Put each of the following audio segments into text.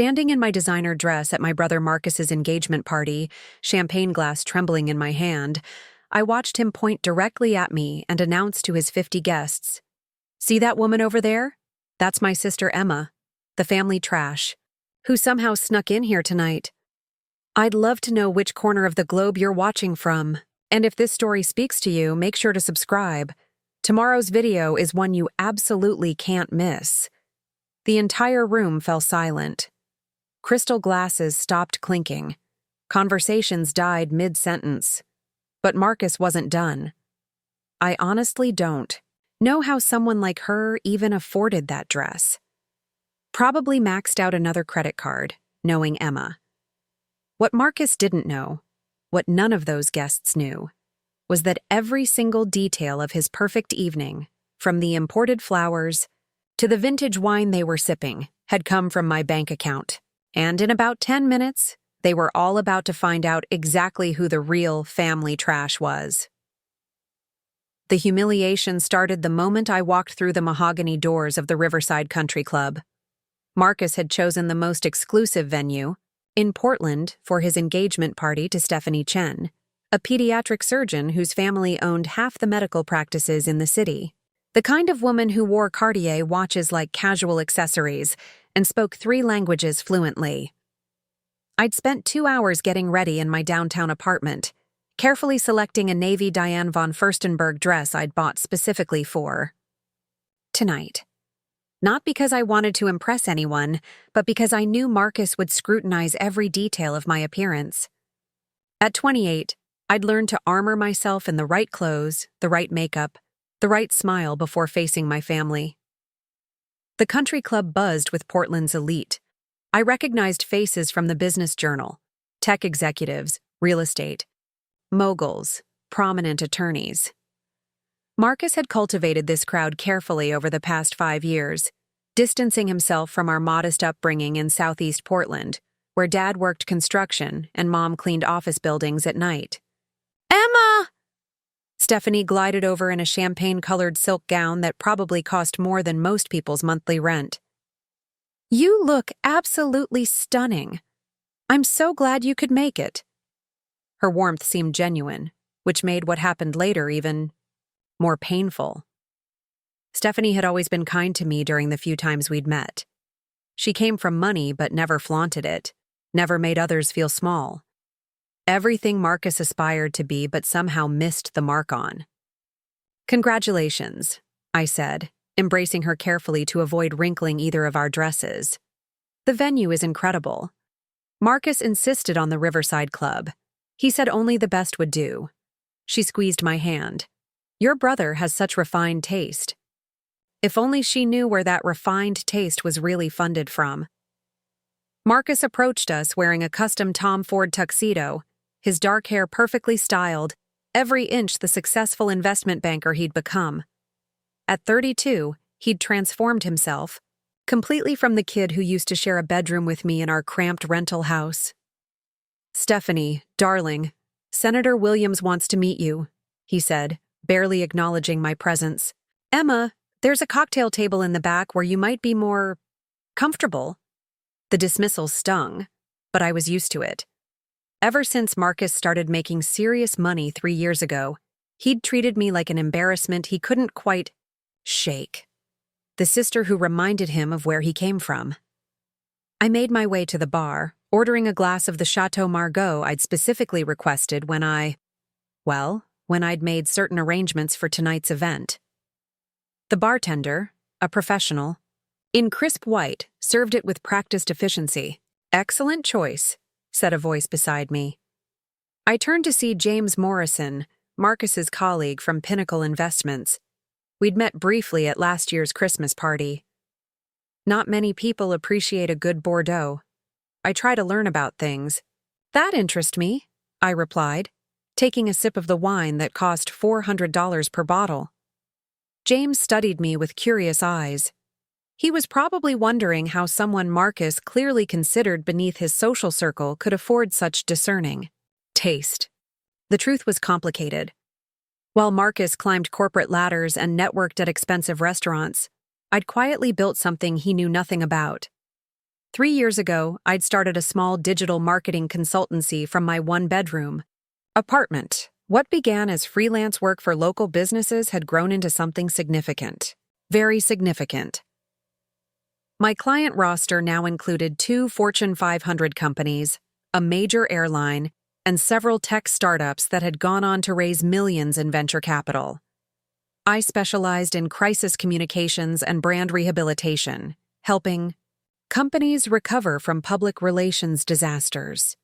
Standing in my designer dress at my brother Marcus's engagement party, champagne glass trembling in my hand, I watched him point directly at me and announce to his 50 guests, "See that woman over there? That's my sister Emma, the family trash, who somehow snuck in here tonight. I'd love to know which corner of the globe you're watching from, and if this story speaks to you, make sure to subscribe. Tomorrow's video is one you absolutely can't miss." The entire room fell silent. Crystal glasses stopped clinking. Conversations died mid-sentence. But Marcus wasn't done. "I honestly don't know how someone like her even afforded that dress. Probably maxed out another credit card, knowing Emma." What Marcus didn't know, what none of those guests knew, was that every single detail of his perfect evening, from the imported flowers to the vintage wine they were sipping, had come from my bank account. And in about 10 minutes, they were all about to find out exactly who the real family trash was. The humiliation started the moment I walked through the mahogany doors of the Riverside Country Club. Marcus had chosen the most exclusive venue, in Portland, for his engagement party to Stephanie Chen, a pediatric surgeon whose family owned half the medical practices in the city. The kind of woman who wore Cartier watches like casual accessories and spoke 3 languages fluently. I'd spent 2 hours getting ready in my downtown apartment, carefully selecting a navy Diane von Furstenberg dress I'd bought specifically for tonight. Not because I wanted to impress anyone, but because I knew Marcus would scrutinize every detail of my appearance. At 28, I'd learned to armor myself in the right clothes, the right makeup, the right smile before facing my family. The country club buzzed with Portland's elite. I recognized faces from the Business Journal, tech executives, real estate, moguls, prominent attorneys. Marcus had cultivated this crowd carefully over the past 5 years, distancing himself from our modest upbringing in Southeast Portland, where Dad worked construction and Mom cleaned office buildings at night. "Emma!" Stephanie glided over in a champagne-colored silk gown that probably cost more than most people's monthly rent. "You look absolutely stunning. I'm so glad you could make it." Her warmth seemed genuine, which made what happened later even more painful. Stephanie had always been kind to me during the few times we'd met. She came from money but never flaunted it, never made others feel small. Everything Marcus aspired to be but somehow missed the mark on. "Congratulations," I said, embracing her carefully to avoid wrinkling either of our dresses. "The venue is incredible." Marcus insisted on the Riverside Club. He said only the best would do. She squeezed my hand. "Your brother has such refined taste." If only she knew where that refined taste was really funded from. Marcus approached us wearing a custom Tom Ford tuxedo, his dark hair perfectly styled, every inch the successful investment banker he'd become. At 32, he'd transformed himself, completely from the kid who used to share a bedroom with me in our cramped rental house. "Stephanie, darling, Senator Williams wants to meet you," he said, barely acknowledging my presence. "Emma, there's a cocktail table in the back where you might be more comfortable." The dismissal stung, but I was used to it. Ever since Marcus started making serious money 3 years ago, he'd treated me like an embarrassment he couldn't quite shake. The sister who reminded him of where he came from. I made my way to the bar, ordering a glass of the Chateau Margaux I'd specifically requested when I'd made certain arrangements for tonight's event. The bartender, a professional, in crisp white, served it with practiced efficiency. "Excellent choice," said a voice beside me. I turned to see James Morrison, Marcus's colleague from Pinnacle Investments. We'd met briefly at last year's Christmas party. "Not many people appreciate a good Bordeaux. I try to learn about things." "That interests me," I replied, taking a sip of the wine that cost $400 per bottle. James studied me with curious eyes. He was probably wondering how someone Marcus clearly considered beneath his social circle could afford such discerning taste. The truth was complicated. While Marcus climbed corporate ladders and networked at expensive restaurants, I'd quietly built something he knew nothing about. 3 years ago, I'd started a small digital marketing consultancy from my one-bedroom apartment. What began as freelance work for local businesses had grown into something significant. Very significant. My client roster now included 2 Fortune 500 companies, a major airline, and several tech startups that had gone on to raise millions in venture capital. I specialized in crisis communications and brand rehabilitation, helping companies recover from public relations disasters.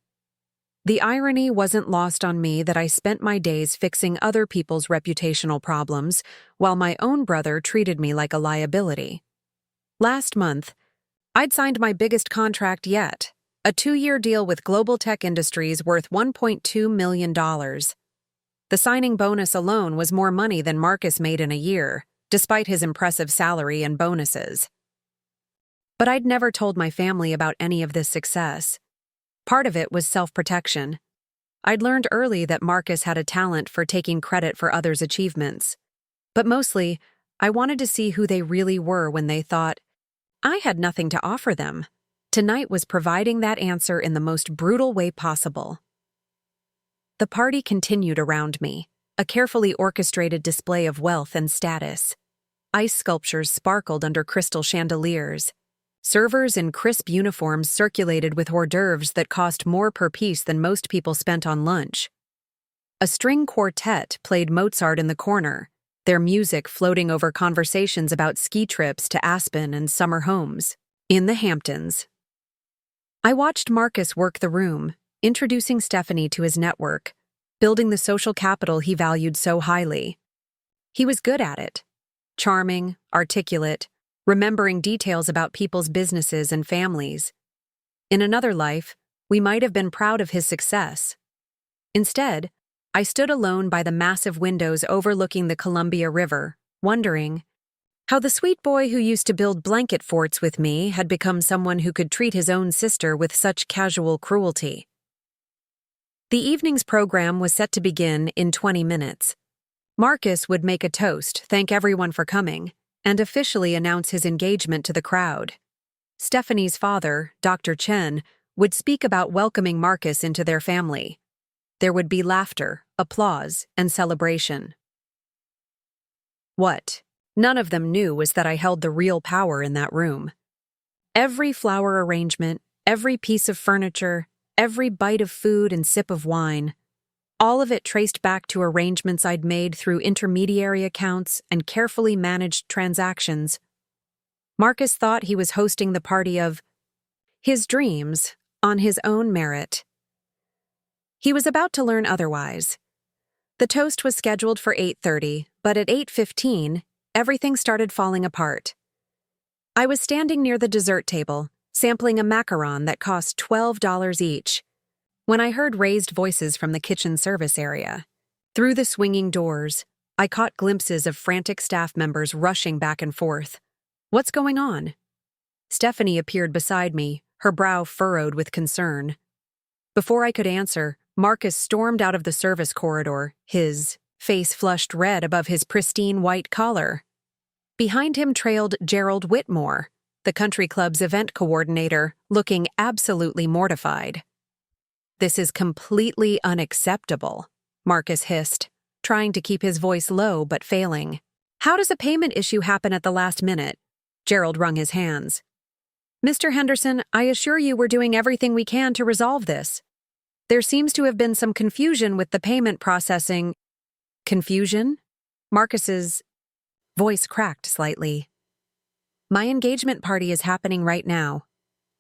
The irony wasn't lost on me that I spent my days fixing other people's reputational problems, while my own brother treated me like a liability. Last month, I'd signed my biggest contract yet, a 2-year deal with Global Tech Industries worth $1.2 million. The signing bonus alone was more money than Marcus made in a year, despite his impressive salary and bonuses. But I'd never told my family about any of this success. Part of it was self-protection. I'd learned early that Marcus had a talent for taking credit for others' achievements. But mostly, I wanted to see who they really were when they thought, I had nothing to offer them. Tonight was providing that answer in the most brutal way possible. The party continued around me, a carefully orchestrated display of wealth and status. Ice sculptures sparkled under crystal chandeliers. Servers in crisp uniforms circulated with hors d'oeuvres that cost more per piece than most people spent on lunch. A string quartet played Mozart in the corner, their music floating over conversations about ski trips to Aspen and summer homes in the Hamptons. I watched Marcus work the room, introducing Stephanie to his network, building the social capital he valued so highly. He was good at it. Charming, articulate, remembering details about people's businesses and families. In another life, we might have been proud of his success. Instead, I stood alone by the massive windows overlooking the Columbia River, wondering how the sweet boy who used to build blanket forts with me had become someone who could treat his own sister with such casual cruelty. The evening's program was set to begin in 20 minutes. Marcus would make a toast, thank everyone for coming, and officially announce his engagement to the crowd. Stephanie's father, Dr. Chen, would speak about welcoming Marcus into their family. There would be laughter, applause, and celebration. What none of them knew was that I held the real power in that room. Every flower arrangement, every piece of furniture, every bite of food and sip of wine, all of it traced back to arrangements I'd made through intermediary accounts and carefully managed transactions. Marcus thought he was hosting the party of his dreams on his own merit. He was about to learn otherwise. The toast was scheduled for 8:30, but at 8:15, everything started falling apart. I was standing near the dessert table, sampling a macaron that cost $12 each, when I heard raised voices from the kitchen service area. Through the swinging doors, I caught glimpses of frantic staff members rushing back and forth. What's going on? Stephanie appeared beside me, her brow furrowed with concern. Before I could answer, Marcus stormed out of the service corridor, his face flushed red above his pristine white collar. Behind him trailed Gerald Whitmore, the country club's event coordinator, looking absolutely mortified. This is completely unacceptable, Marcus hissed, trying to keep his voice low but failing. How does a payment issue happen at the last minute? Gerald wrung his hands. Mr. Henderson, I assure you we're doing everything we can to resolve this. There seems to have been some confusion with the payment processing. Confusion? Marcus's voice cracked slightly. My engagement party is happening right now.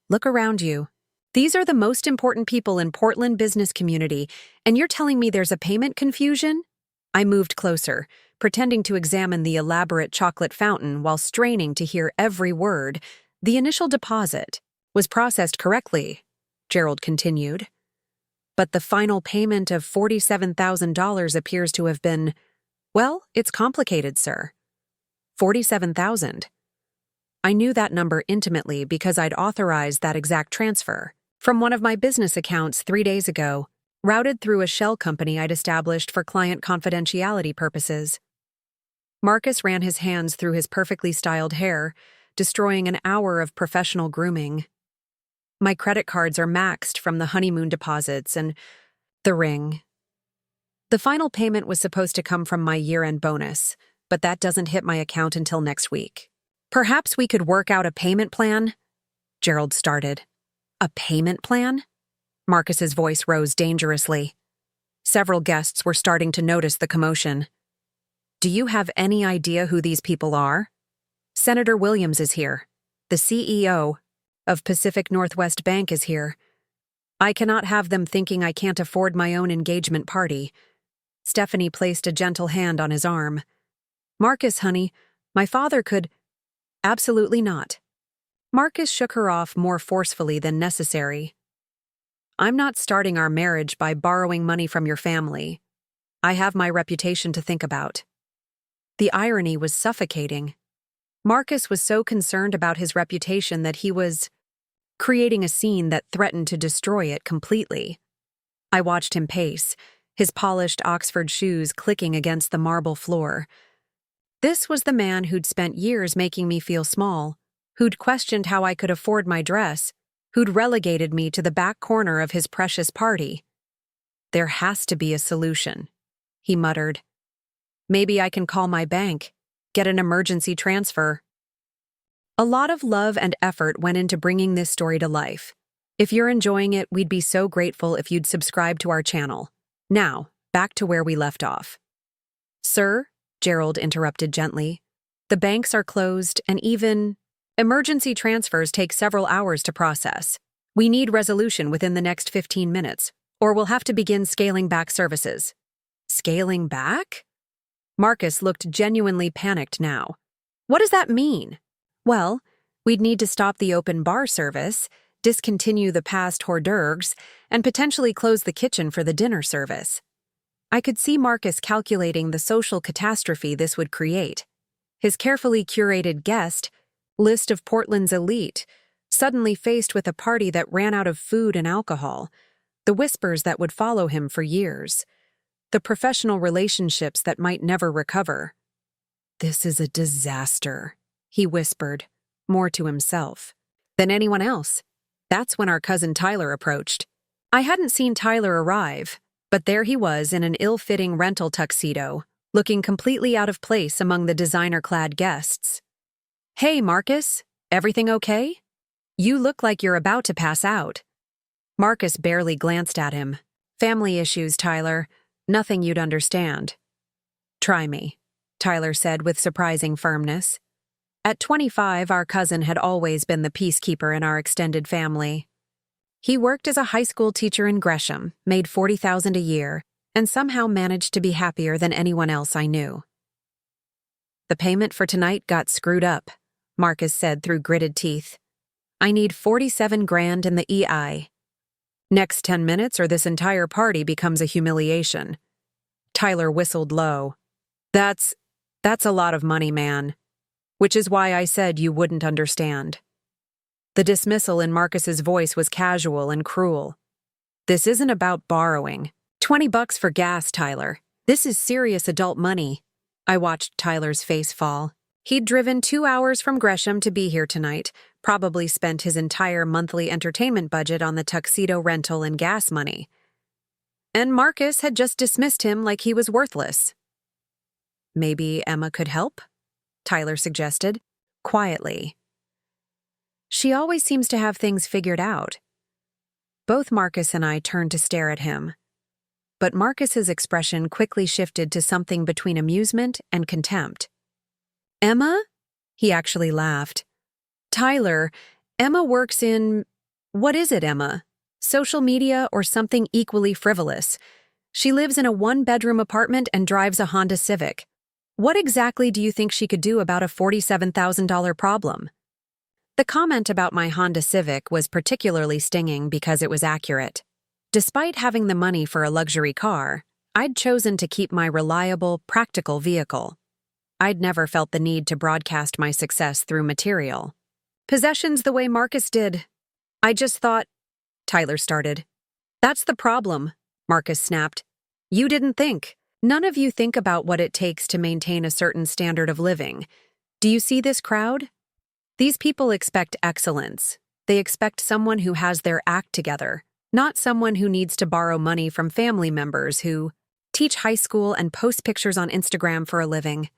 Look around you. These are the most important people in Portland business community, and you're telling me there's a payment confusion? I moved closer, pretending to examine the elaborate chocolate fountain while straining to hear every word. The initial deposit was processed correctly, Gerald continued. But the final payment of $47,000 appears to have been, well, it's complicated, sir. $47,000. I knew that number intimately because I'd authorized that exact transfer from one of my business accounts 3 days ago, routed through a shell company I'd established for client confidentiality purposes. Marcus ran his hands through his perfectly styled hair, destroying an hour of professional grooming. My credit cards are maxed from the honeymoon deposits and the ring. The final payment was supposed to come from my year-end bonus, but that doesn't hit my account until next week. Perhaps we could work out a payment plan? Gerald started. A payment plan? Marcus's voice rose dangerously. Several guests were starting to notice the commotion. Do you have any idea who these people are? Senator Williams is here. The CEO of Pacific Northwest Bank is here. I cannot have them thinking I can't afford my own engagement party. Stephanie placed a gentle hand on his arm. Marcus, honey, my father could— Absolutely not. Marcus shook her off more forcefully than necessary. I'm not starting our marriage by borrowing money from your family. I have my reputation to think about. The irony was suffocating. Marcus was so concerned about his reputation that he was creating a scene that threatened to destroy it completely. I watched him pace, his polished Oxford shoes clicking against the marble floor. This was the man who'd spent years making me feel small, who'd questioned how I could afford my dress, who'd relegated me to the back corner of his precious party. There has to be a solution, he muttered. Maybe I can call my bank, get an emergency transfer. A lot of love and effort went into bringing this story to life. If you're enjoying it, we'd be so grateful if you'd subscribe to our channel. Now, back to where we left off. Sir, Gerald interrupted gently, the banks are closed and even emergency transfers take several hours to process. We need resolution within the next 15 minutes, or we'll have to begin scaling back services. Scaling back? Marcus looked genuinely panicked now. What does that mean? Well, we'd need to stop the open bar service, discontinue the past hors d'oeuvres, and potentially close the kitchen for the dinner service. I could see Marcus calculating the social catastrophe this would create. His carefully curated guest list of Portland's elite, suddenly faced with a party that ran out of food and alcohol, the whispers that would follow him for years, the professional relationships that might never recover. This is a disaster, he whispered, more to himself than anyone else. That's when our cousin Tyler approached. I hadn't seen Tyler arrive, but there he was in an ill-fitting rental tuxedo, looking completely out of place among the designer-clad guests. Hey, Marcus, everything okay? You look like you're about to pass out. Marcus barely glanced at him. Family issues, Tyler. Nothing you'd understand. Try me, Tyler said with surprising firmness. At 25, our cousin had always been the peacekeeper in our extended family. He worked as a high school teacher in Gresham, made $40,000 a year, and somehow managed to be happier than anyone else I knew. The payment for tonight got screwed up, Marcus said through gritted teeth. I need $47,000 in the EI. Next 10 minutes or this entire party becomes a humiliation. Tyler whistled low. That's a lot of money, man. Which is why I said you wouldn't understand. The dismissal in Marcus's voice was casual and cruel. This isn't about borrowing. $20 for gas, Tyler. This is serious adult money. I watched Tyler's face fall. He'd driven 2 hours from Gresham to be here tonight, probably spent his entire monthly entertainment budget on the tuxedo rental and gas money. And Marcus had just dismissed him like he was worthless. Maybe Emma could help? Tyler suggested, quietly. She always seems to have things figured out. Both Marcus and I turned to stare at him. But Marcus's expression quickly shifted to something between amusement and contempt. Emma? He actually laughed. Tyler, Emma works in— What is it, Emma? Social media or something equally frivolous? She lives in a 1-bedroom apartment and drives a Honda Civic. What exactly do you think she could do about a $47,000 problem? The comment about my Honda Civic was particularly stinging because it was accurate. Despite having the money for a luxury car, I'd chosen to keep my reliable, practical vehicle. I'd never felt the need to broadcast my success through material possessions the way Marcus did. I just thought— Tyler started. That's the problem, Marcus snapped. You didn't think. None of you think about what it takes to maintain a certain standard of living. Do you see this crowd? These people expect excellence. They expect someone who has their act together, not someone who needs to borrow money from family members who teach high school and post pictures on Instagram for a living.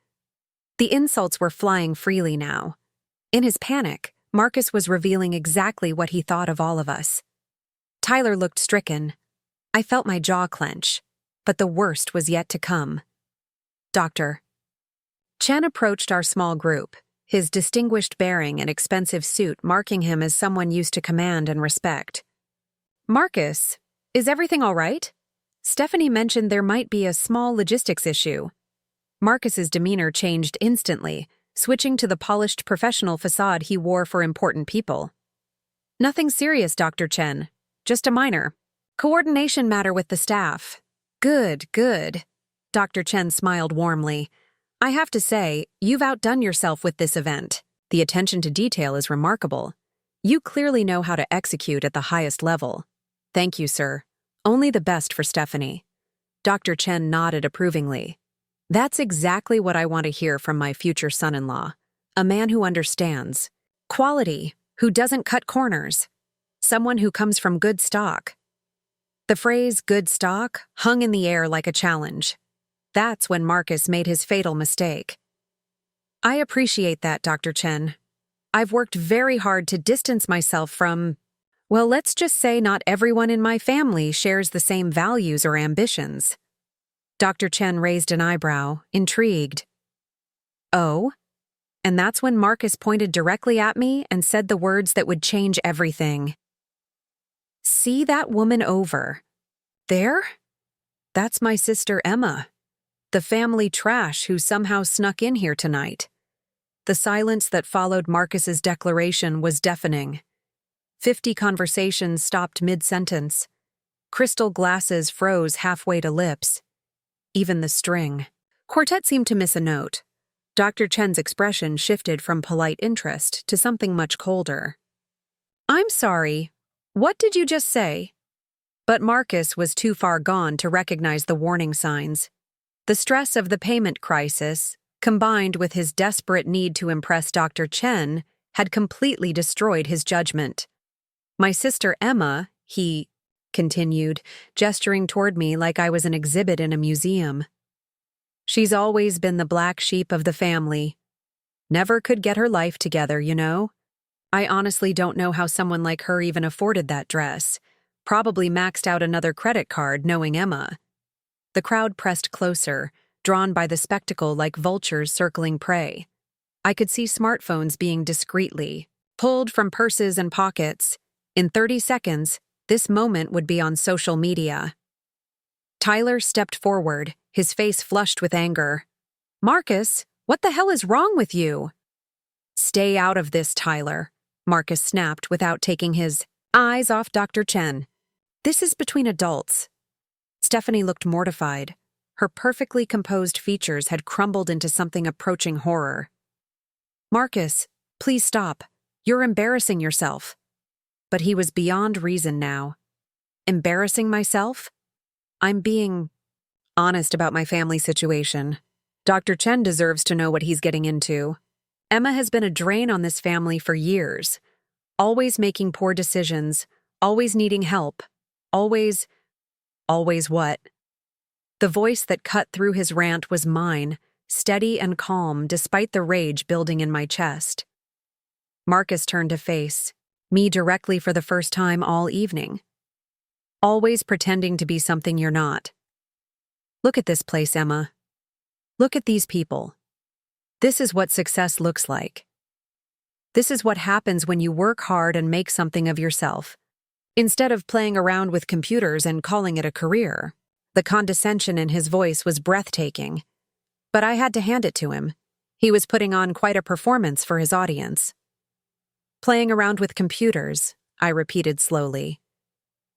The insults were flying freely now. In his panic, Marcus was revealing exactly what he thought of all of us. Tyler looked stricken. I felt my jaw clench, but the worst was yet to come. Dr. Chen approached our small group, his distinguished bearing and expensive suit marking him as someone used to command and respect. Marcus, is everything all right? Stephanie mentioned there might be a small logistics issue. Marcus's demeanor changed instantly, switching to the polished professional facade he wore for important people. Nothing serious, Dr. Chen. Just a minor coordination matter with the staff. Good, good. Dr. Chen smiled warmly. I have to say, you've outdone yourself with this event. The attention to detail is remarkable. You clearly know how to execute at the highest level. Thank you, sir. Only the best for Stephanie. Dr. Chen nodded approvingly. That's exactly what I want to hear from my future son-in-law. A man who understands. Quality, who doesn't cut corners. Someone who comes from good stock. The phrase good stock hung in the air like a challenge. That's when Marcus made his fatal mistake. I appreciate that, Dr. Chen. I've worked very hard to distance myself from, well, let's just say not everyone in my family shares the same values or ambitions. Dr. Chen raised an eyebrow, intrigued. Oh? And that's when Marcus pointed directly at me and said the words that would change everything. See that woman over there? That's my sister Emma, the family trash who somehow snuck in here tonight. The silence that followed Marcus's declaration was deafening. 50 conversations stopped mid-sentence. Crystal glasses froze halfway to lips. Even the string quartet seemed to miss a note. Dr. Chen's expression shifted from polite interest to something much colder. I'm sorry. What did you just say? But Marcus was too far gone to recognize the warning signs. The stress of the payment crisis, combined with his desperate need to impress Dr. Chen, had completely destroyed his judgment. My sister Emma, he continued, gesturing toward me like I was an exhibit in a museum. She's always been the black sheep of the family. Never could get her life together, you know? I honestly don't know how someone like her even afforded that dress. Probably maxed out another credit card, knowing Emma. The crowd pressed closer, drawn by the spectacle like vultures circling prey. I could see smartphones being discreetly pulled from purses and pockets. In 30 seconds, this moment would be on social media. Tyler stepped forward, his face flushed with anger. Marcus, what the hell is wrong with you? Stay out of this, Tyler, Marcus snapped without taking his eyes off Dr. Chen. This is between adults. Stephanie looked mortified. Her perfectly composed features had crumbled into something approaching horror. Marcus, please stop. You're embarrassing yourself. But he was beyond reason now. Embarrassing myself? I'm being honest about my family situation. Dr. Chen deserves to know what he's getting into. Emma has been a drain on this family for years. Always making poor decisions, always needing help, always what? The voice that cut through his rant was mine, steady and calm despite the rage building in my chest. Marcus turned to face me directly for the first time all evening. Always pretending to be something you're not. Look at this place, Emma. Look at these people. This is what success looks like. This is what happens when you work hard and make something of yourself. Instead of playing around with computers and calling it a career. The condescension in his voice was breathtaking. But I had to hand it to him. He was putting on quite a performance for his audience. Playing around with computers, I repeated slowly.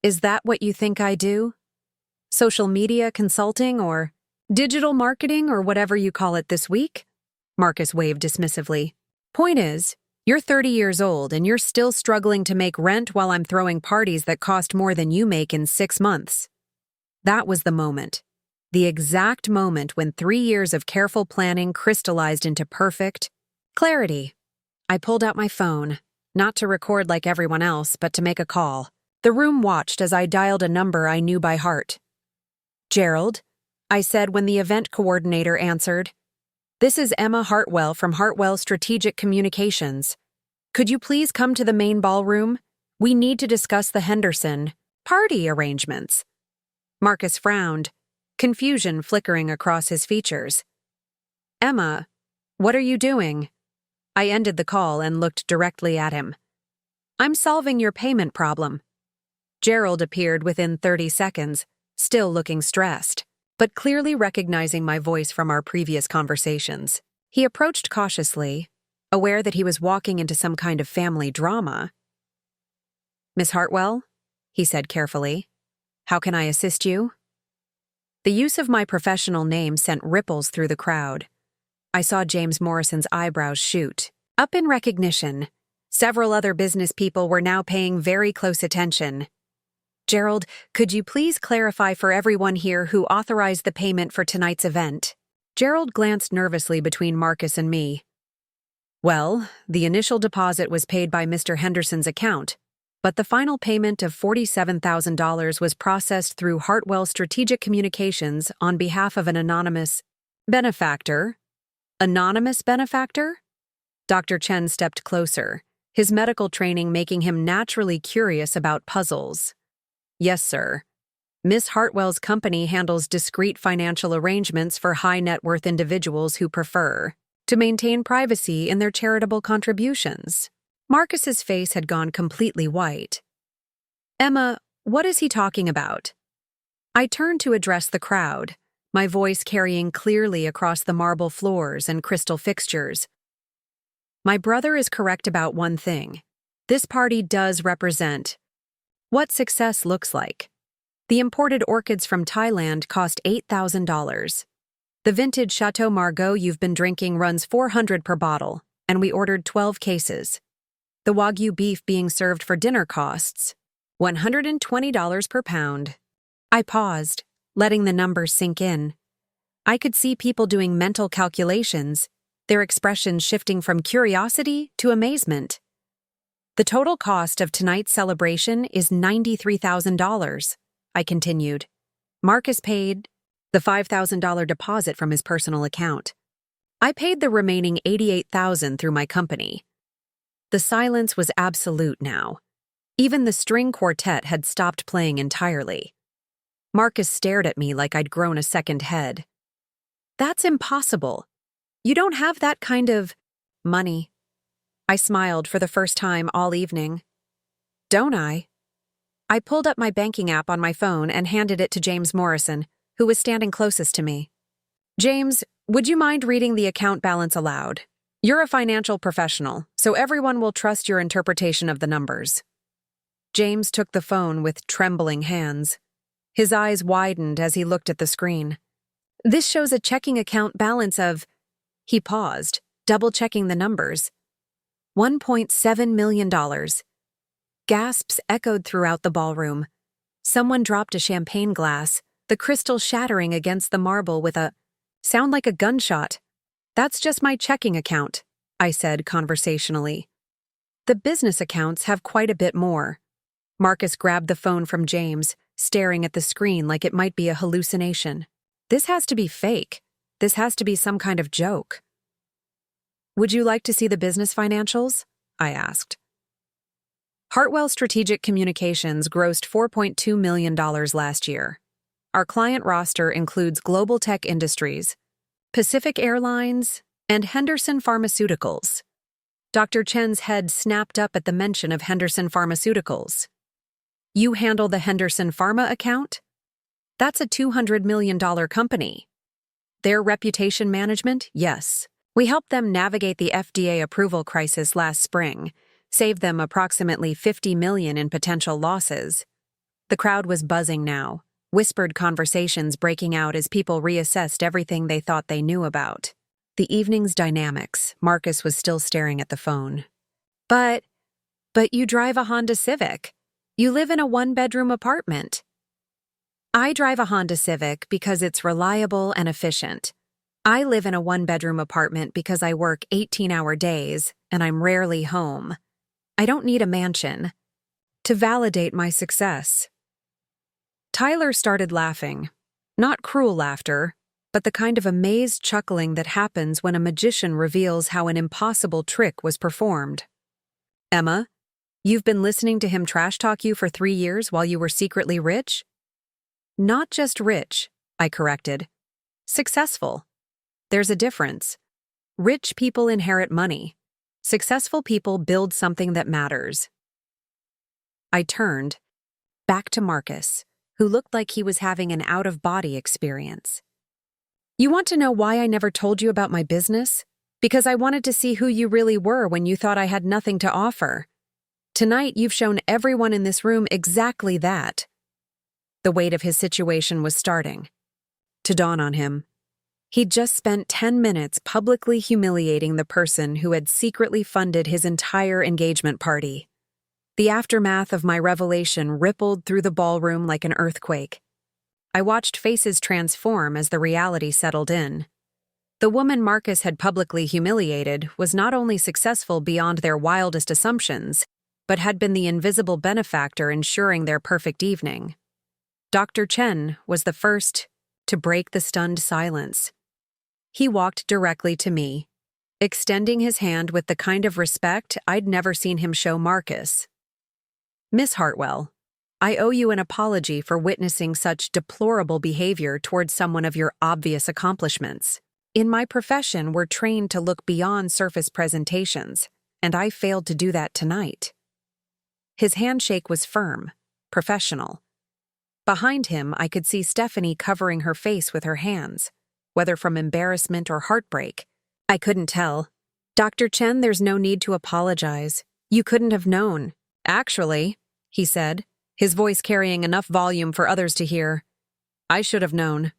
Is that what you think I do? Social media consulting or digital marketing or whatever you call it this week? Marcus waved dismissively. Point is, you're 30 years old and you're still struggling to make rent while I'm throwing parties that cost more than you make in 6 months. That was the moment. The exact moment when 3 years of careful planning crystallized into perfect clarity. I pulled out my phone. not to record like everyone else, but to make a call. The room watched as I dialed a number I knew by heart. "Gerald," I said when the event coordinator answered. "This is Emma Hartwell from Hartwell Strategic Communications. Could you please come to the main ballroom? We need to discuss the Henderson party arrangements." Marcus frowned, confusion flickering across his features. "Emma, what are you doing?" I ended the call and looked directly at him. "I'm solving your payment problem." Gerald appeared within 30 seconds, still looking stressed, but clearly recognizing my voice from our previous conversations. He approached cautiously, aware that he was walking into some kind of family drama. "Miss Hartwell," he said carefully, "how can I assist you?" The use of my professional name sent ripples through the crowd. I saw James Morrison's eyebrows shoot up in recognition. Several other business people were now paying very close attention. "Gerald, could you please clarify for everyone here who authorized the payment for tonight's event?" Gerald glanced nervously between Marcus and me. "Well, the initial deposit was paid by Mr. Henderson's account, but the final payment of $47,000 was processed through Hartwell Strategic Communications on behalf of an anonymous benefactor." "Anonymous benefactor?" Dr. Chen stepped closer, his medical training making him naturally curious about puzzles. "Yes, sir. Miss Hartwell's company handles discreet financial arrangements for high-net-worth individuals who prefer to maintain privacy in their charitable contributions." Marcus's face had gone completely white. "Emma, what is he talking about?" I turned to address the crowd, my voice carrying clearly across the marble floors and crystal fixtures. "My brother is correct about one thing. This party does represent what success looks like. The imported orchids from Thailand cost $8,000. The vintage Chateau Margaux you've been drinking runs $400 per bottle, and we ordered 12 cases. The Wagyu beef being served for dinner costs $120 per pound." I paused, letting the numbers sink in. I could see people doing mental calculations, their expressions shifting from curiosity to amazement. "The total cost of tonight's celebration is $93,000, I continued. Marcus paid the $5,000 deposit from his personal account. I paid the remaining $88,000 through my company. The silence was absolute now. Even the string quartet had stopped playing entirely. Marcus stared at me like I'd grown a second head. "That's impossible. You don't have that kind of money." I smiled for the first time all evening. "Don't I?" I pulled up my banking app on my phone and handed it to James Morrison, who was standing closest to me. "James, would you mind reading the account balance aloud? You're a financial professional, so everyone will trust your interpretation of the numbers." James took the phone with trembling hands. His eyes widened as he looked at the screen. "This shows a checking account balance of—" He paused, double-checking the numbers. $1.7 million. Gasps echoed throughout the ballroom. Someone dropped a champagne glass, the crystal shattering against the marble with a sound like a gunshot. "That's just my checking account," I said conversationally. "The business accounts have quite a bit more." Marcus grabbed the phone from James, staring at the screen like it might be a hallucination. "This has to be fake. This has to be some kind of joke." "Would you like to see the business financials?" I asked. Hartwell Strategic Communications grossed $4.2 million last year. Our client roster includes Global Tech Industries, Pacific Airlines, and Henderson Pharmaceuticals. Dr. Chen's head snapped up at the mention of Henderson Pharmaceuticals. "You handle the Henderson Pharma account? That's a $200 million company." "Their reputation management? Yes. We helped them navigate the FDA approval crisis last spring, saved them approximately $50 million in potential losses." The crowd was buzzing now, whispered conversations breaking out as people reassessed everything they thought they knew about. The evening's dynamics. Marcus was still staring at the phone. But you drive a Honda Civic. You live in a one-bedroom apartment." "I drive a Honda Civic because it's reliable and efficient. I live in a one-bedroom apartment because I work 18-hour days and I'm rarely home. I don't need a mansion to validate my success. Tyler started laughing. Not cruel laughter, but the kind of amazed chuckling that happens when a magician reveals how an impossible trick was performed. Emma, you've been listening to him trash talk you for 3 years while you were secretly rich? Not just rich, I corrected. Successful. There's a difference. Rich people inherit money. Successful people build something that matters. I turned back to Marcus, who looked like he was having an out-of-body experience. You want to know why I never told you about my business? Because I wanted to see who you really were when you thought I had nothing to offer. Tonight, you've shown everyone in this room exactly that. The weight of his situation was starting to dawn on him. He'd just spent 10 minutes publicly humiliating the person who had secretly funded his entire engagement party. The aftermath of my revelation rippled through the ballroom like an earthquake. I watched faces transform as the reality settled in. The woman Marcus had publicly humiliated was not only successful beyond their wildest assumptions, but had been the invisible benefactor ensuring their perfect evening. Dr. Chen was the first to break the stunned silence. He walked directly to me, extending his hand with the kind of respect I'd never seen him show Marcus. Miss Hartwell, I owe you an apology for witnessing such deplorable behavior towards someone of your obvious accomplishments. In my profession, we're trained to look beyond surface presentations, and I failed to do that tonight. His handshake was firm, professional. Behind him, I could see Stephanie covering her face with her hands, whether from embarrassment or heartbreak. I couldn't tell. Dr. Chen, there's no need to apologize. You couldn't have known. Actually, he said, his voice carrying enough volume for others to hear. I should have known.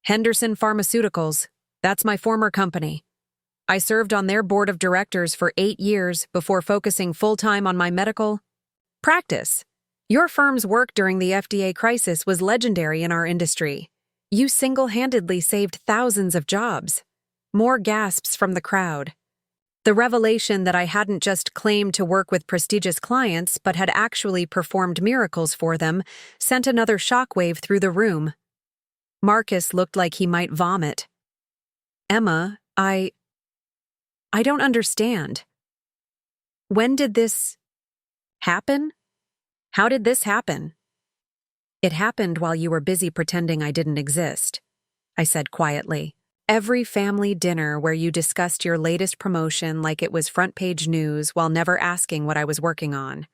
Henderson Pharmaceuticals, that's my former company. I served on their board of directors for 8 years before focusing full-time on my medical practice. Your firm's work during the FDA crisis was legendary in our industry. You single-handedly saved thousands of jobs. More gasps from the crowd. The revelation that I hadn't just claimed to work with prestigious clients but had actually performed miracles for them sent another shockwave through the room. Marcus looked like he might vomit. Emma, I don't understand. When did this happen? How did this happen? It happened while you were busy pretending I didn't exist, I said quietly. Every family dinner where you discussed your latest promotion like it was front-page news while never asking what I was working on.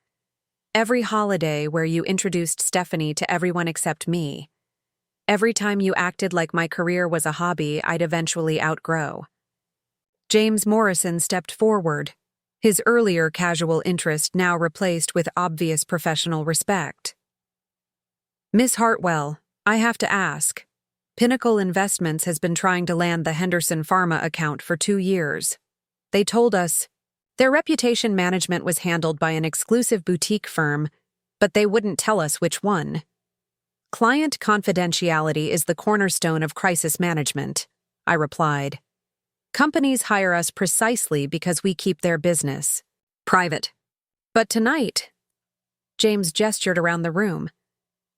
Every holiday where you introduced Stephanie to everyone except me. Every time you acted like my career was a hobby I'd eventually outgrow. James Morrison stepped forward, his earlier casual interest now replaced with obvious professional respect. Miss Hartwell, I have to ask. Pinnacle Investments has been trying to land the Henderson Pharma account for 2 years. They told us their reputation management was handled by an exclusive boutique firm, but they wouldn't tell us which one. Client confidentiality is the cornerstone of crisis management, I replied. Companies hire us precisely because we keep their business private. But tonight, James gestured around the room.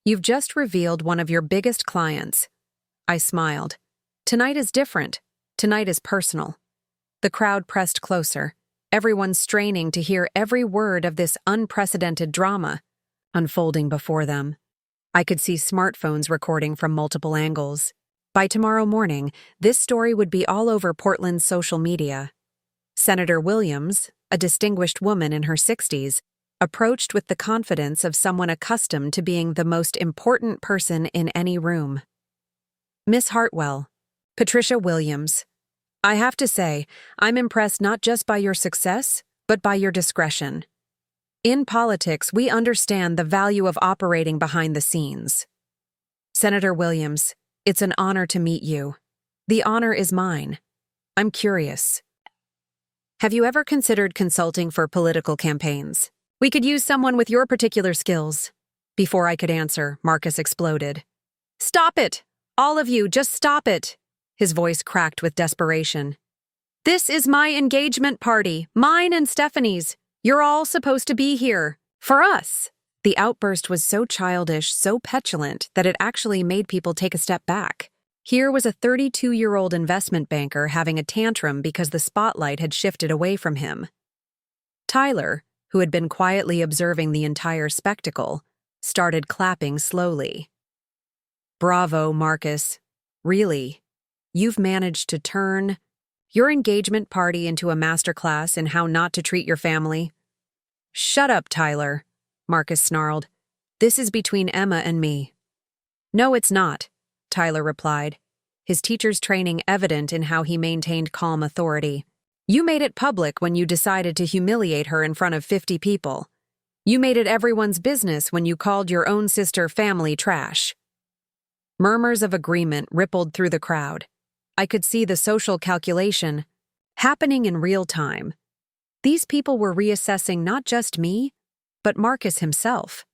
You've just revealed one of your biggest clients. I smiled. Tonight is different. Tonight is personal. The crowd pressed closer, everyone straining to hear every word of this unprecedented drama unfolding before them. I could see smartphones recording from multiple angles. By tomorrow morning, this story would be all over Portland's social media. Senator Williams, a distinguished woman in her 60s, approached with the confidence of someone accustomed to being the most important person in any room. Miss Hartwell, Patricia Williams, I have to say, I'm impressed not just by your success, but by your discretion. In politics, we understand the value of operating behind the scenes. Senator Williams, it's an honor to meet you. The honor is mine. I'm curious. Have you ever considered consulting for political campaigns? We could use someone with your particular skills. Before I could answer, Marcus exploded. Stop it! All of you, just stop it! His voice cracked with desperation. This is my engagement party, mine and Stephanie's. You're all supposed to be here. For us. The outburst was so childish, so petulant, that it actually made people take a step back. Here was a 32-year-old investment banker having a tantrum because the spotlight had shifted away from him. Tyler, who had been quietly observing the entire spectacle, started clapping slowly. Bravo, Marcus. Really. You've managed to turn your engagement party into a masterclass in how not to treat your family. Shut up, Tyler, Marcus snarled. This is between Emma and me. No, it's not, Tyler replied, his teacher's training evident in how he maintained calm authority. You made it public when you decided to humiliate her in front of 50 people. You made it everyone's business when you called your own sister family trash. Murmurs of agreement rippled through the crowd. I could see the social calculation happening in real time. These people were reassessing not just me, but Marcus himself.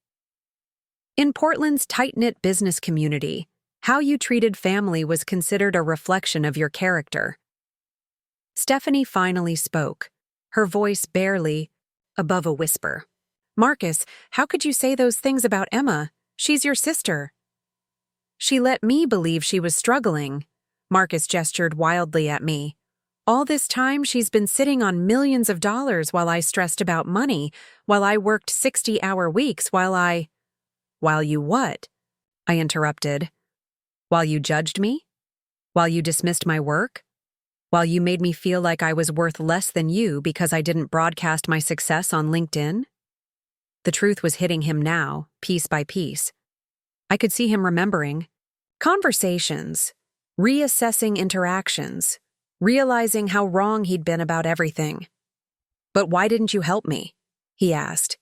In Portland's tight-knit business community, how you treated family was considered a reflection of your character. Stephanie finally spoke, her voice barely above a whisper. Marcus, how could you say those things about Emma? She's your sister. She let me believe she was struggling. Marcus gestured wildly at me. All this time she's been sitting on millions of dollars while I stressed about money, while I worked 60-hour weeks, While you what? I interrupted. While you judged me? While you dismissed my work? While you made me feel like I was worth less than you because I didn't broadcast my success on LinkedIn? The truth was hitting him now, piece by piece. I could see him remembering conversations, reassessing interactions, realizing how wrong he'd been about everything. But why didn't you help me? He asked.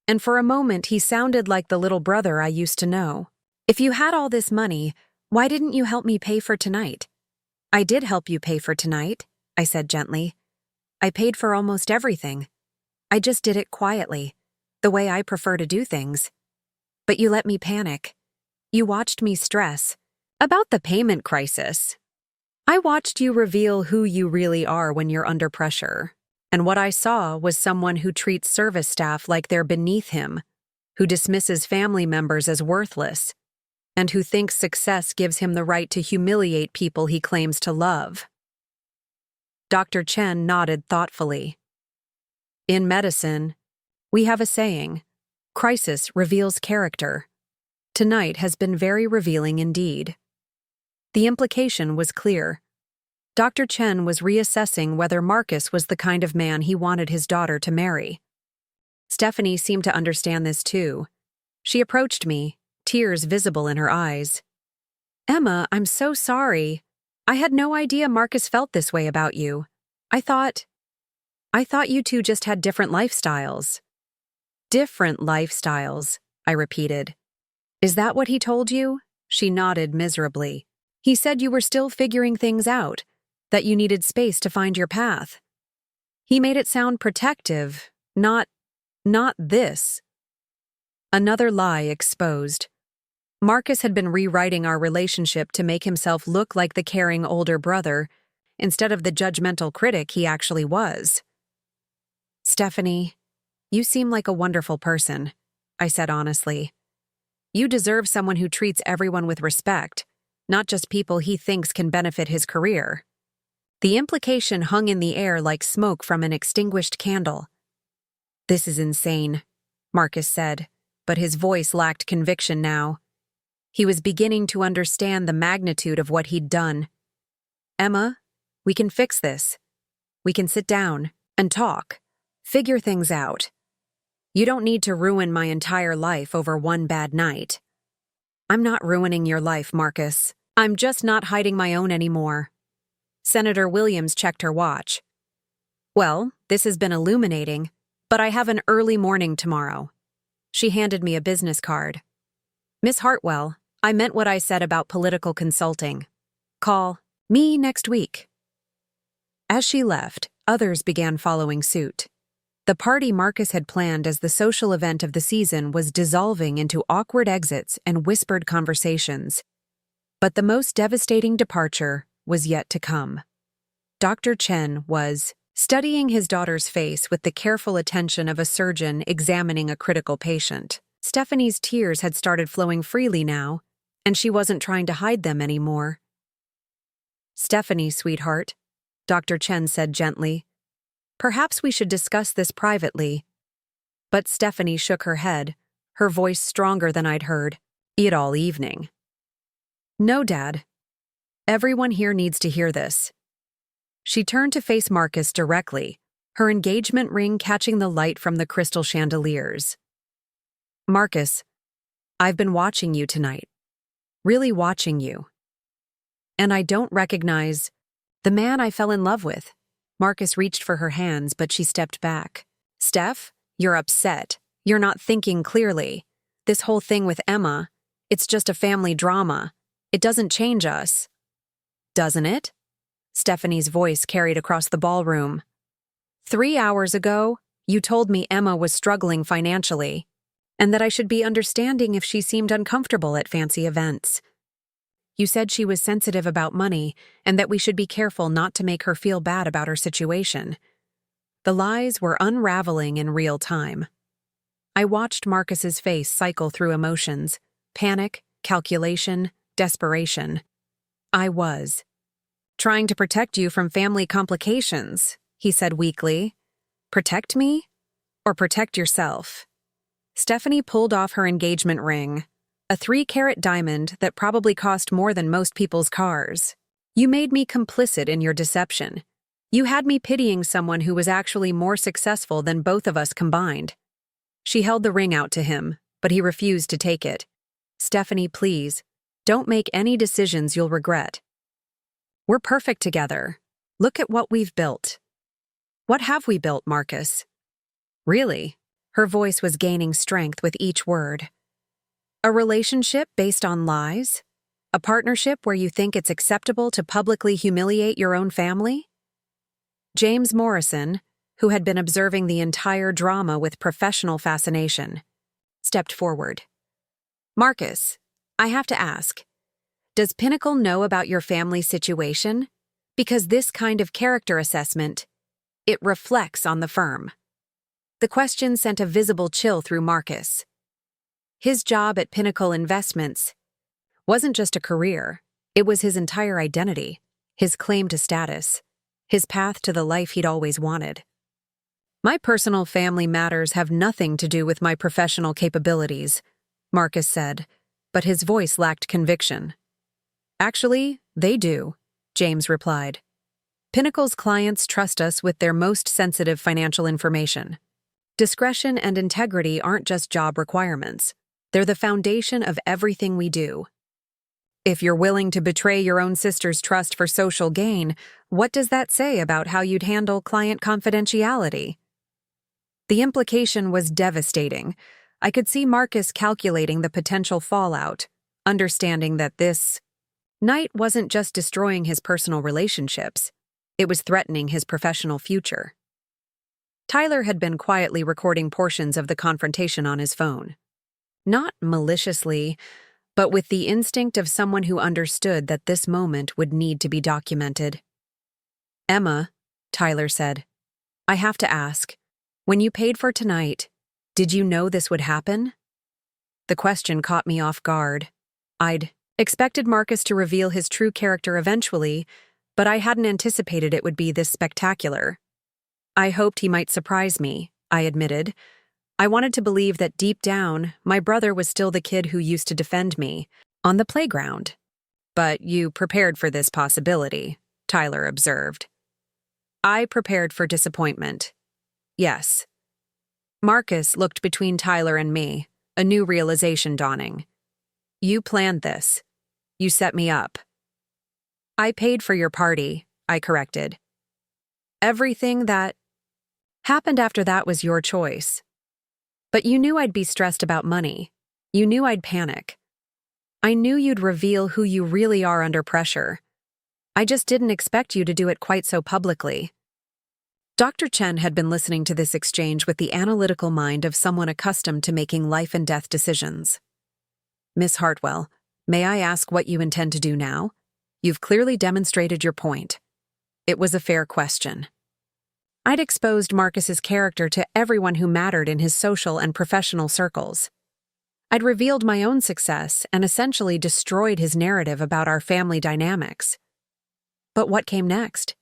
And for a moment he sounded like the little brother I used to know. If you had all this money, why didn't you help me pay for tonight? I did help you pay for tonight, I said gently. I paid for almost everything. I just did it quietly, the way I prefer to do things. But you let me panic. You watched me stress about the payment crisis. I watched you reveal who you really are when you're under pressure. And what I saw was someone who treats service staff like they're beneath him, who dismisses family members as worthless, and who thinks success gives him the right to humiliate people he claims to love. Dr. Chen nodded thoughtfully. In medicine, we have a saying, crisis reveals character. Tonight has been very revealing indeed. The implication was clear. Dr. Chen was reassessing whether Marcus was the kind of man he wanted his daughter to marry. Stephanie seemed to understand this too. She approached me, tears visible in her eyes. Emma, I'm so sorry. I had no idea Marcus felt this way about you. I thought you two just had different lifestyles. Different lifestyles, I repeated. Is that what he told you? She nodded miserably. He said you were still figuring things out, that you needed space to find your path. He made it sound protective, not this. Another lie exposed. Marcus had been rewriting our relationship to make himself look like the caring older brother, instead of the judgmental critic he actually was. Stephanie, you seem like a wonderful person, I said honestly. You deserve someone who treats everyone with respect, not just people he thinks can benefit his career. The implication hung in the air like smoke from an extinguished candle. This is insane, Marcus said, but his voice lacked conviction now. He was beginning to understand the magnitude of what he'd done. Emma, we can fix this. We can sit down and talk, figure things out. You don't need to ruin my entire life over one bad night. I'm not ruining your life, Marcus. I'm just not hiding my own anymore. Senator Williams checked her watch. Well, this has been illuminating, but I have an early morning tomorrow. She handed me a business card. Miss Hartwell, I meant what I said about political consulting. Call me next week. As she left, others began following suit. The party Marcus had planned as the social event of the season was dissolving into awkward exits and whispered conversations. But the most devastating departure was yet to come. Dr. Chen was studying his daughter's face with the careful attention of a surgeon examining a critical patient. Stephanie's tears had started flowing freely now, and she wasn't trying to hide them anymore. "Stephanie, sweetheart," Dr. Chen said gently, "perhaps we should discuss this privately." But Stephanie shook her head, her voice stronger than I'd heard it all evening. "No, Dad. Everyone here needs to hear this." She turned to face Marcus directly, her engagement ring catching the light from the crystal chandeliers. "Marcus, I've been watching you tonight. Really watching you. And I don't recognize the man I fell in love with." Marcus reached for her hands, but she stepped back. "Steph, you're upset. You're not thinking clearly. This whole thing with Emma, it's just a family drama. It doesn't change us." "Doesn't it?" Stephanie's voice carried across the ballroom. 3 hours ago, you told me Emma was struggling financially, and that I should be understanding if she seemed uncomfortable at fancy events. You said she was sensitive about money and that we should be careful not to make her feel bad about her situation. The lies were unraveling in real time. I watched Marcus's face cycle through emotions: panic, calculation, desperation. "I was trying to protect you from family complications," he said weakly. "Protect me? Or protect yourself?" Stephanie pulled off her engagement ring, a 3-carat diamond that probably cost more than most people's cars. "You made me complicit in your deception. You had me pitying someone who was actually more successful than both of us combined." She held the ring out to him, but he refused to take it. "Stephanie, please, don't make any decisions you'll regret. We're perfect together. Look at what we've built." "What have we built, Marcus?" "Really?" Her voice was gaining strength with each word. "A relationship based on lies? A partnership where you think it's acceptable to publicly humiliate your own family?" James Morrison, who had been observing the entire drama with professional fascination, stepped forward. "Marcus, I have to ask, does Pinnacle know about your family situation? Because this kind of character assessment, it reflects on the firm." The question sent a visible chill through Marcus. His job at Pinnacle Investments wasn't just a career, it was his entire identity, his claim to status, his path to the life he'd always wanted. "My personal family matters have nothing to do with my professional capabilities," Marcus said, but his voice lacked conviction. "Actually, they do," James replied. "Pinnacle's clients trust us with their most sensitive financial information. Discretion and integrity aren't just job requirements. They're the foundation of everything we do. If you're willing to betray your own sister's trust for social gain, what does that say about how you'd handle client confidentiality?" The implication was devastating. I could see Marcus calculating the potential fallout, understanding that this night wasn't just destroying his personal relationships, it was threatening his professional future. Tyler had been quietly recording portions of the confrontation on his phone. Not maliciously, but with the instinct of someone who understood that this moment would need to be documented. "Emma," Tyler said, "I have to ask, when you paid for tonight, did you know this would happen?" The question caught me off guard. I'd expected Marcus to reveal his true character eventually, but I hadn't anticipated it would be this spectacular. "I hoped he might surprise me," I admitted. "I wanted to believe that deep down, my brother was still the kid who used to defend me on the playground." "But you prepared for this possibility," Tyler observed. "I prepared for disappointment. Yes." Marcus looked between Tyler and me, a new realization dawning. "You planned this. You set me up." "I paid for your party," I corrected. "Everything that happened after that was your choice. But you knew I'd be stressed about money. You knew I'd panic. I knew you'd reveal who you really are under pressure. I just didn't expect you to do it quite so publicly." Dr. Chen had been listening to this exchange with the analytical mind of someone accustomed to making life-and-death decisions. "Miss Hartwell, may I ask what you intend to do now? You've clearly demonstrated your point." It was a fair question. I'd exposed Marcus's character to everyone who mattered in his social and professional circles. I'd revealed my own success and essentially destroyed his narrative about our family dynamics. But what came next?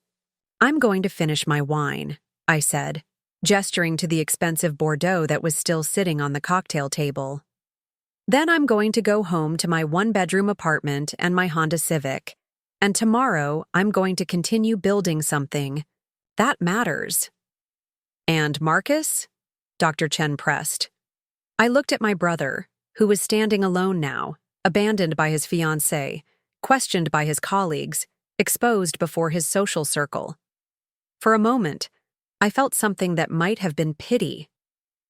"I'm going to finish my wine," I said, gesturing to the expensive Bordeaux that was still sitting on the cocktail table. "Then I'm going to go home to my one-bedroom apartment and my Honda Civic, and tomorrow I'm going to continue building something that matters." "And Marcus?" Dr. Chen pressed. I looked at my brother, who was standing alone now, abandoned by his fiancée, questioned by his colleagues, exposed before his social circle. For a moment, I felt something that might have been pity.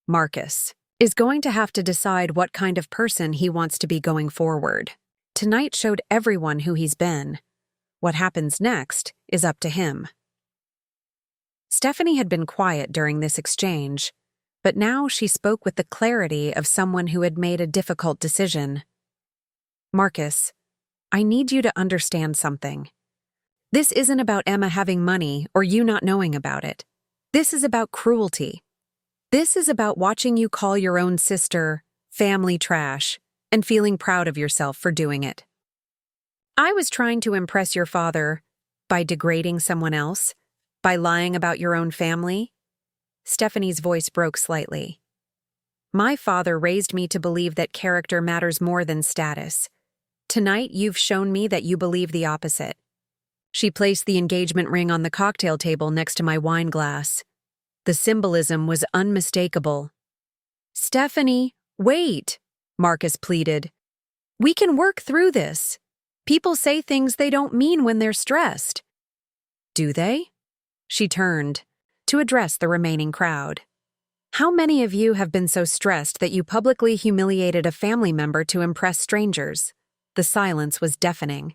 Marcus is going to have to decide what kind of person he wants to be going forward. Tonight showed everyone who he's been. What happens next is up to him. Stephanie had been quiet during this exchange, but now she spoke with the clarity of someone who had made a difficult decision. "Marcus, I need you to understand something. This isn't about Emma having money or you not knowing about it. This is about cruelty. This is about watching you call your own sister family trash and feeling proud of yourself for doing it. I was trying to impress your father by degrading someone else, by lying about your own family." Stephanie's voice broke slightly. "My father raised me to believe that character matters more than status. Tonight you've shown me that you believe the opposite." She placed the engagement ring on the cocktail table next to my wine glass. The symbolism was unmistakable. "Stephanie, wait," Marcus pleaded. "We can work through this. People say things they don't mean when they're stressed." "Do they?" She turned to address the remaining crowd. "How many of you have been so stressed that you publicly humiliated a family member to impress strangers?" The silence was deafening.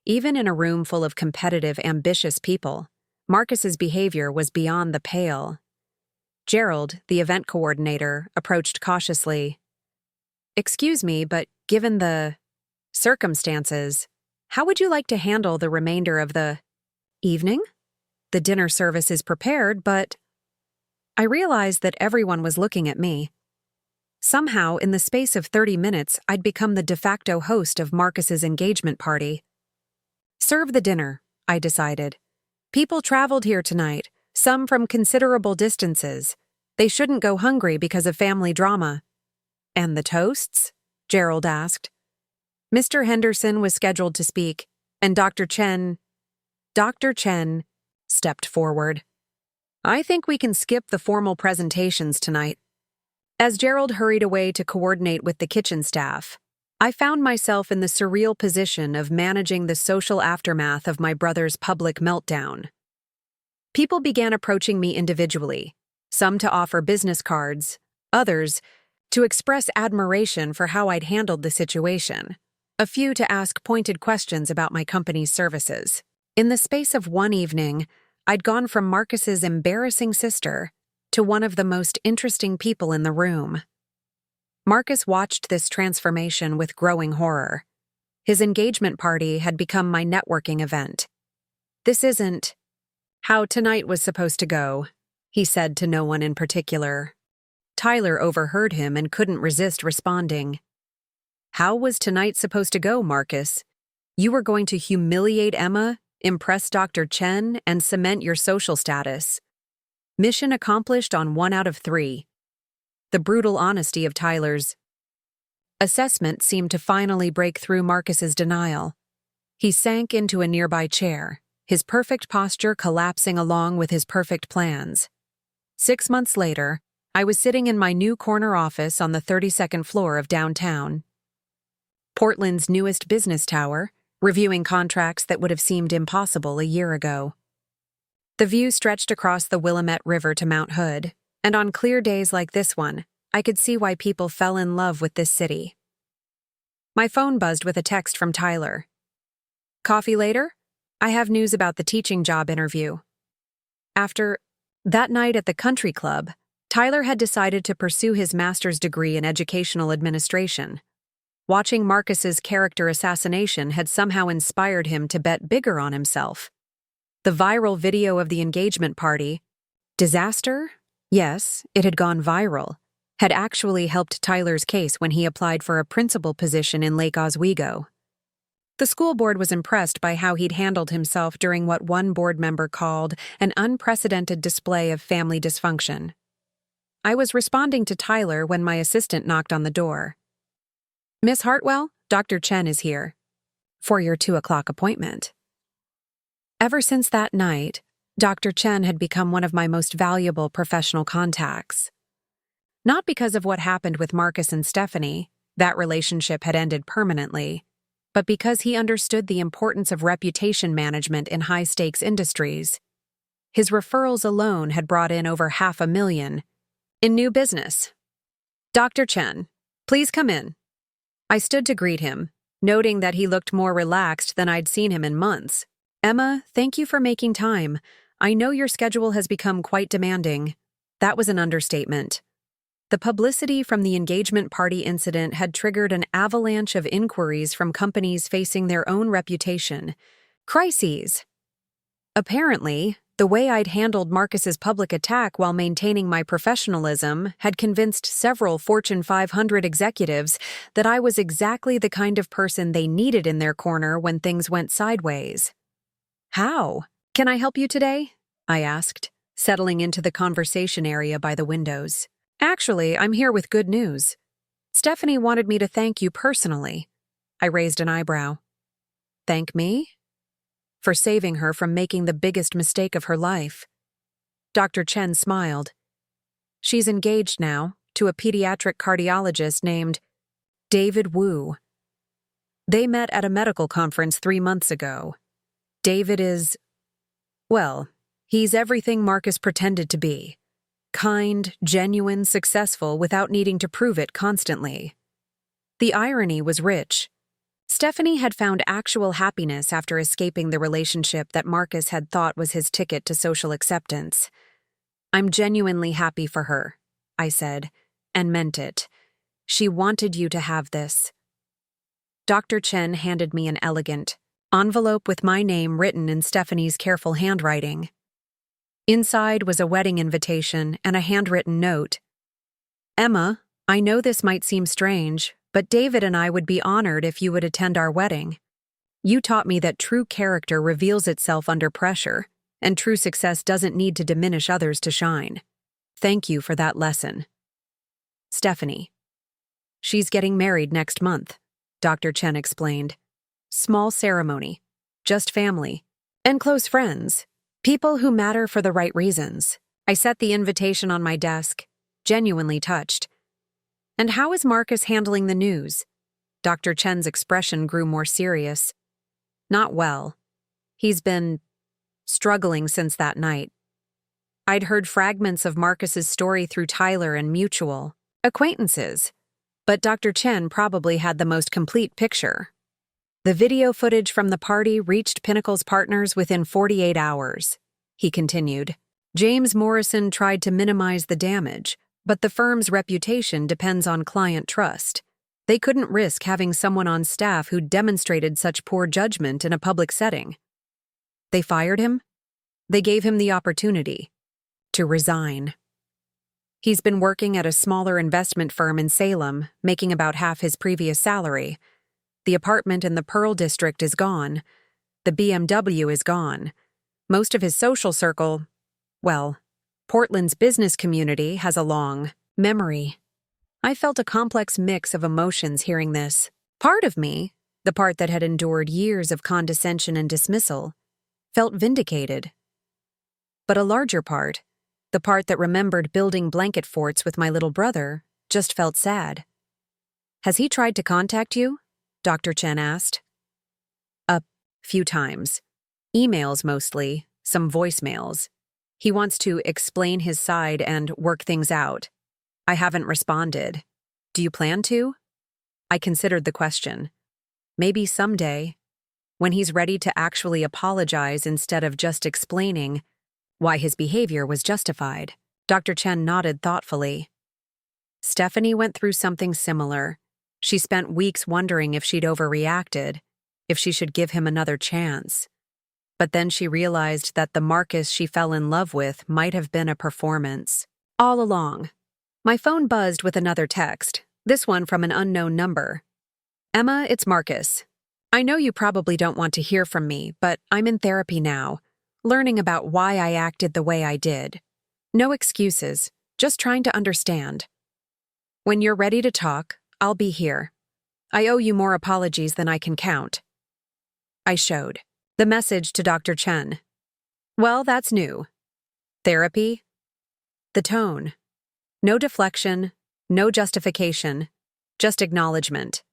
Even in a room full of competitive, ambitious people, Marcus's behavior was beyond the pale. Gerald, the event coordinator, approached cautiously. "Excuse me, but given the circumstances, how would you like to handle the remainder of the evening? The dinner service is prepared, but..." I realized that everyone was looking at me. Somehow, in the space of 30 minutes, I'd become the de facto host of Marcus's engagement party. "Serve the dinner," I decided. "People traveled here tonight, some from considerable distances. They shouldn't go hungry because of family drama." "And the toasts?" Gerald asked. Mr. Henderson was scheduled to speak, and Dr. Chen stepped forward. "I think we can skip the formal presentations tonight." As Gerald hurried away to coordinate with the kitchen staff, I found myself in the surreal position of managing the social aftermath of my brother's public meltdown. People began approaching me individually, some to offer business cards, others to express admiration for how I'd handled the situation, a few to ask pointed questions about my company's services. In the space of one evening, I'd gone from Marcus's embarrassing sister to one of the most interesting people in the room. Marcus watched this transformation with growing horror. His engagement party had become my networking event. "This isn't how tonight was supposed to go," he said to no one in particular. Tyler overheard him and couldn't resist responding. "How was tonight supposed to go, Marcus? You were going to humiliate Emma, impress Dr. Chen, and cement your social status. Mission accomplished on 1 out of 3. The brutal honesty of Tyler's assessment seemed to finally break through Marcus's denial. He sank into a nearby chair, his perfect posture collapsing along with his perfect plans. 6 months later, I was sitting in my new corner office on the 32nd floor of downtown Portland's newest business tower, reviewing contracts that would have seemed impossible a year ago. The view stretched across the Willamette River to Mount Hood, and on clear days like this one, I could see why people fell in love with this city. My phone buzzed with a text from Tyler. "Coffee later? I have news about the teaching job interview." After that night at the country club, Tyler had decided to pursue his master's degree in educational administration. Watching Marcus's character assassination had somehow inspired him to bet bigger on himself. The viral video of the engagement party, Disaster? Yes, it had gone viral. Had actually helped Tyler's case when he applied for a principal position in Lake Oswego. The school board was impressed by how he'd handled himself during what one board member called an unprecedented display of family dysfunction. I was responding to Tyler when my assistant knocked on the door. "Miss Hartwell, Dr. Chen is here. For your 2 o'clock appointment." Ever since that night, Dr. Chen had become one of my most valuable professional contacts. Not because of what happened with Marcus and Stephanie, that relationship had ended permanently, but because he understood the importance of reputation management in high-stakes industries. His referrals alone had brought in over $500,000 in new business. "Dr. Chen, please come in." I stood to greet him, noting that he looked more relaxed than I'd seen him in months. "Emma, thank you for making time. I know your schedule has become quite demanding." That was an understatement. The publicity from the engagement party incident had triggered an avalanche of inquiries from companies facing their own reputation crises. Apparently, the way I'd handled Marcus's public attack while maintaining my professionalism had convinced several Fortune 500 executives that I was exactly the kind of person they needed in their corner when things went sideways. "How? Can I help you today?" I asked, settling into the conversation area by the windows. "Actually, I'm here with good news. Stephanie wanted me to thank you personally." I raised an eyebrow. "Thank me?" "For saving her from making the biggest mistake of her life." Dr. Chen smiled. "She's engaged now to a pediatric cardiologist named David Wu. They met at a medical conference 3 months ago. David is, well, he's everything Marcus pretended to be. Kind, genuine, successful without needing to prove it constantly." The irony was rich. Stephanie had found actual happiness after escaping the relationship that Marcus had thought was his ticket to social acceptance. "I'm genuinely happy for her," I said, and meant it. "She wanted you to have this." Dr. Chen handed me an elegant envelope with my name written in Stephanie's careful handwriting. Inside was a wedding invitation and a handwritten note. "Emma, I know this might seem strange, but David and I would be honored if you would attend our wedding. You taught me that true character reveals itself under pressure, and true success doesn't need to diminish others to shine. Thank you for that lesson. Stephanie." "She's getting married next month," Dr. Chen explained. "Small ceremony, just family, and close friends. People who matter for the right reasons." I set the invitation on my desk, genuinely touched. "And how is Marcus handling the news?" Dr. Chen's expression grew more serious. "Not well. He's been struggling since that night." I'd heard fragments of Marcus's story through Tyler and mutual acquaintances, but Dr. Chen probably had the most complete picture. "The video footage from the party reached Pinnacle's partners within 48 hours, he continued. "James Morrison tried to minimize the damage, but the firm's reputation depends on client trust. They couldn't risk having someone on staff who demonstrated such poor judgment in a public setting. They fired him. They gave him the opportunity to resign. He's been working at a smaller investment firm in Salem, making about half his previous salary. The apartment in the Pearl District is gone. The BMW is gone. Most of his social circle, well, Portland's business community has a long memory." I felt a complex mix of emotions hearing this. Part of me, the part that had endured years of condescension and dismissal, felt vindicated. But a larger part, the part that remembered building blanket forts with my little brother, just felt sad. "Has he tried to contact you?" Dr. Chen asked. "A few times. Emails mostly, some voicemails. He wants to explain his side and work things out. I haven't responded. Do you plan to?" I considered the question. Maybe someday, when he's ready to actually apologize instead of just explaining why his behavior was justified. Dr. Chen nodded thoughtfully. "Stephanie went through something similar. She spent weeks wondering if she'd overreacted, if she should give him another chance. But then she realized that the Marcus she fell in love with might have been a performance. All along. My phone buzzed with another text, this one from an unknown number. Emma, it's Marcus. I know you probably don't want to hear from me, but I'm in therapy now, learning about why I acted the way I did. No excuses, just trying to understand. When you're ready to talk, I'll be here. I owe you more apologies than I can count. I showed the message to Dr. Chen. Well, that's new. Therapy? The tone. No deflection, no justification, just acknowledgement.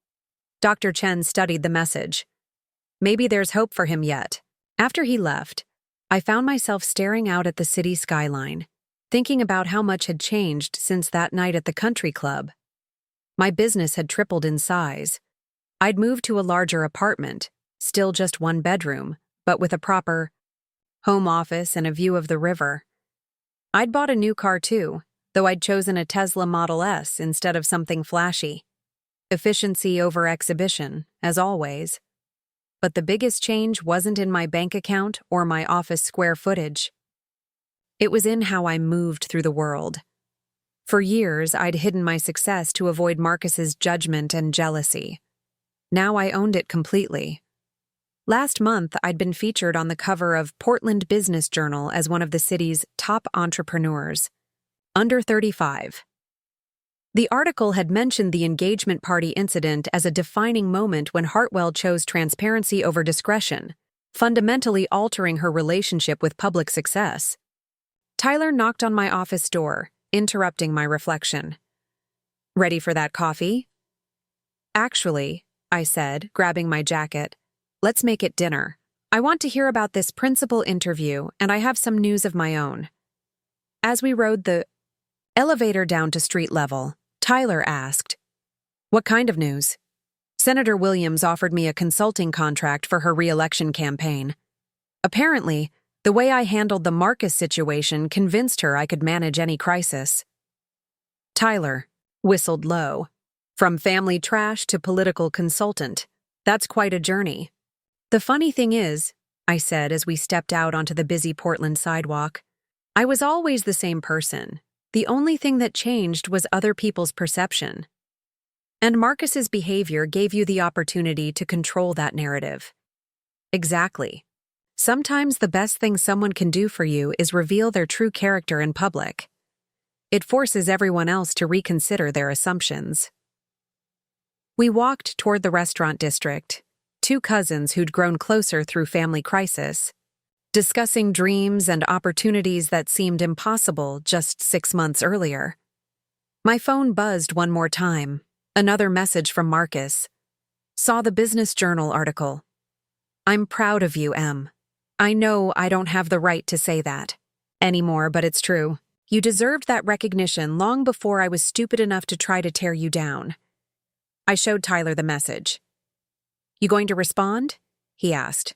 Dr. Chen studied the message. Maybe there's hope for him yet. After he left, I found myself staring out at the city skyline, thinking about how much had changed since that night at the country club. My business had tripled in size. I'd moved to a larger apartment, still just one bedroom, but with a proper home office and a view of the river. I'd bought a new car too, though I'd chosen a Tesla Model S instead of something flashy. Efficiency over exhibition, as always. But the biggest change wasn't in my bank account or my office square footage. It was in how I moved through the world. For years, I'd hidden my success to avoid Marcus's judgment and jealousy. Now I owned it completely. Last month, I'd been featured on the cover of Portland Business Journal as one of the city's top entrepreneurs. Under 35. The article had mentioned the engagement party incident as a defining moment when Hartwell chose transparency over discretion, fundamentally altering her relationship with public success. Tyler knocked on my office door, interrupting my reflection. Ready for that coffee? Actually, I said, grabbing my jacket, let's make it dinner. I want to hear about this principal interview, and I have some news of my own. As we rode the elevator down to street level, Tyler asked, "What kind of news?" Senator Williams offered me a consulting contract for her re-election campaign. Apparently, the way I handled the Marcus situation convinced her I could manage any crisis. Tyler whistled low. From family trash to political consultant, that's quite a journey. The funny thing is, I said as we stepped out onto the busy Portland sidewalk, I was always the same person. The only thing that changed was other people's perception. And Marcus's behavior gave you the opportunity to control that narrative. Exactly. Sometimes the best thing someone can do for you is reveal their true character in public. It forces everyone else to reconsider their assumptions. We walked toward the restaurant district, two cousins who'd grown closer through family crisis, discussing dreams and opportunities that seemed impossible just 6 months earlier. My phone buzzed one more time, another message from Marcus. Saw the Business Journal article. I'm proud of you, Em. I know I don't have the right to say that anymore, but it's true. You deserved that recognition long before I was stupid enough to try to tear you down. I showed Tyler the message. You going to respond? He asked.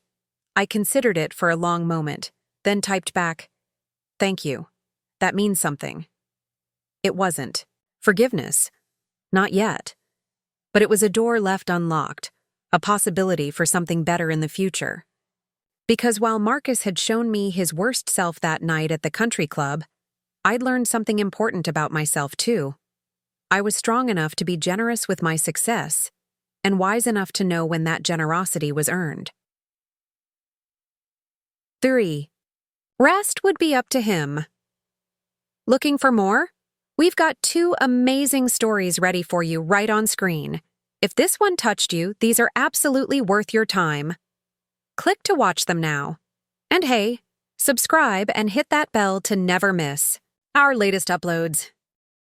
I considered it for a long moment, then typed back, Thank you. That means something. It wasn't forgiveness. Not yet. But it was a door left unlocked, a possibility for something better in the future. Because while Marcus had shown me his worst self that night at the country club, I'd learned something important about myself too. I was strong enough to be generous with my success, and wise enough to know when that generosity was earned. 3. Rest would be up to him. Looking for more? We've got 2 amazing stories ready for you right on screen. If this one touched you, these are absolutely worth your time. Click to watch them now. And hey, subscribe and hit that bell to never miss our latest uploads.